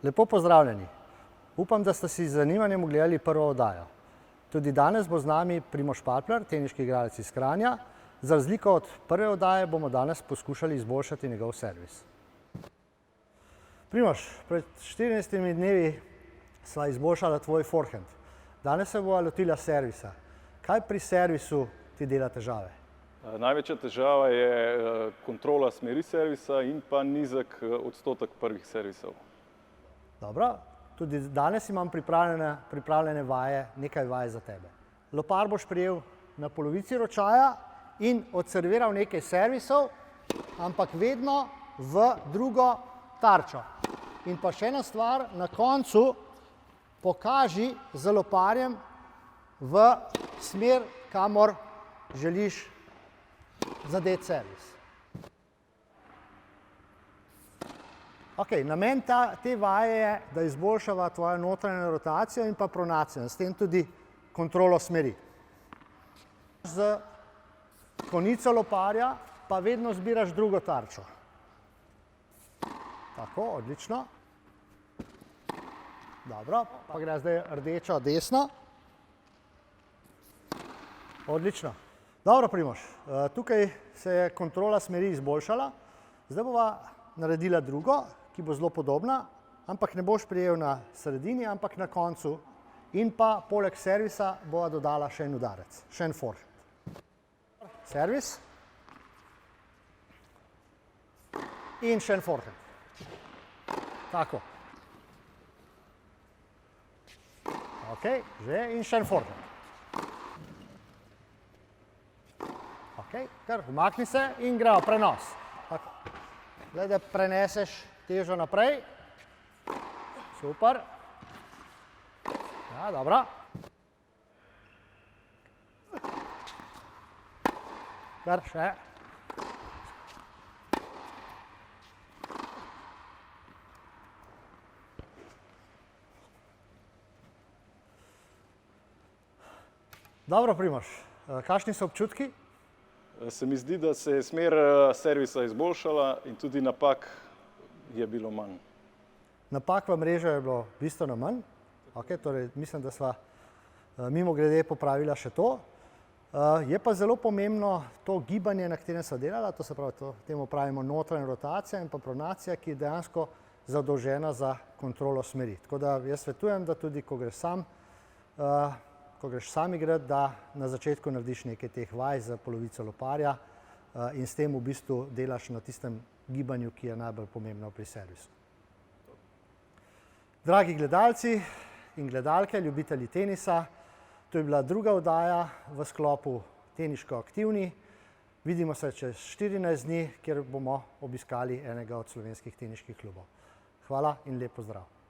Lepo pozdravljeni. Upam, da ste si z zanimanjem ogledali prvo oddajo. Tudi danes bo z nami Primož Papler, teniški igralec iz Kranja. Za razliko od prve oddaje bomo danes poskušali izboljšati njegov servis. Primož, pred 14 dnevi sva izboljšala tvoj forehand. Danes se bova lotila servisa. Kaj pri servisu ti dela težave? Največja težava je kontrola smeri servisa in pa nizek odstotek prvih servisov. Dobro, tudi danes imam pripravljene vaje, nekaj vaj za tebe. Lopar boš prijel na polovici ročaja in odserviral nekaj servisov, ampak vedno v drugo tarčo. In pa še ena stvar, na koncu pokaži z loparjem v smer, kamor želiš zadeti servis. Namen te vaje je, da izboljšava tvojo notranjo rotacijo in pa pronacijo, s tem tudi kontrolo smeri. Z konico loparja pa vedno zbiraš drugo tarčo. Tako, odlično. Dobro, pa gre zdaj rdečo desno. Odlično. Dobro, Primož, tukaj se je kontrola smeri izboljšala. Zdaj bova naredila drugo, ki bo zelo podobna, ampak ne boš prijel na sredini, ampak na koncu. In pa poleg servisa bova dodala še en udarec, še en forehand. Servis. In še en forehand. Tako. Ok, že in še en forehand. Ok, kar umakni se in gremo, prenos. Glej, da preneseš težo naprej. Super. Ja, dobro. Kar še. Dobro, Primož, kakšni so občutki? Se mi zdi, da se je smer servisa izboljšala in tudi napak je bilo manj. Napak v mrežo je bilo bistveno manj. Torej, mislim, da sva mimogrede popravila še to. Je pa zelo pomembno to gibanje, na katerem sva delala, to se pravi, temu pravimo notranja rotacija in pa pronacija, ki je dejansko zadolžena za kontrolo smeri. Tako da jaz svetujem, da tudi ko greš sam igrati, da na začetku narediš nekaj teh vaj za polovico loparja in s tem v bistvu delaš na tistem gibanju, ki je najbolj pomembno pri servisu. Dragi gledalci in gledalke, ljubitelji tenisa, to je bila druga oddaja v sklopu Teniško aktivni. Vidimo se čez 14 dni, kjer bomo obiskali enega od slovenskih teniških klubov. Hvala in lep pozdrav.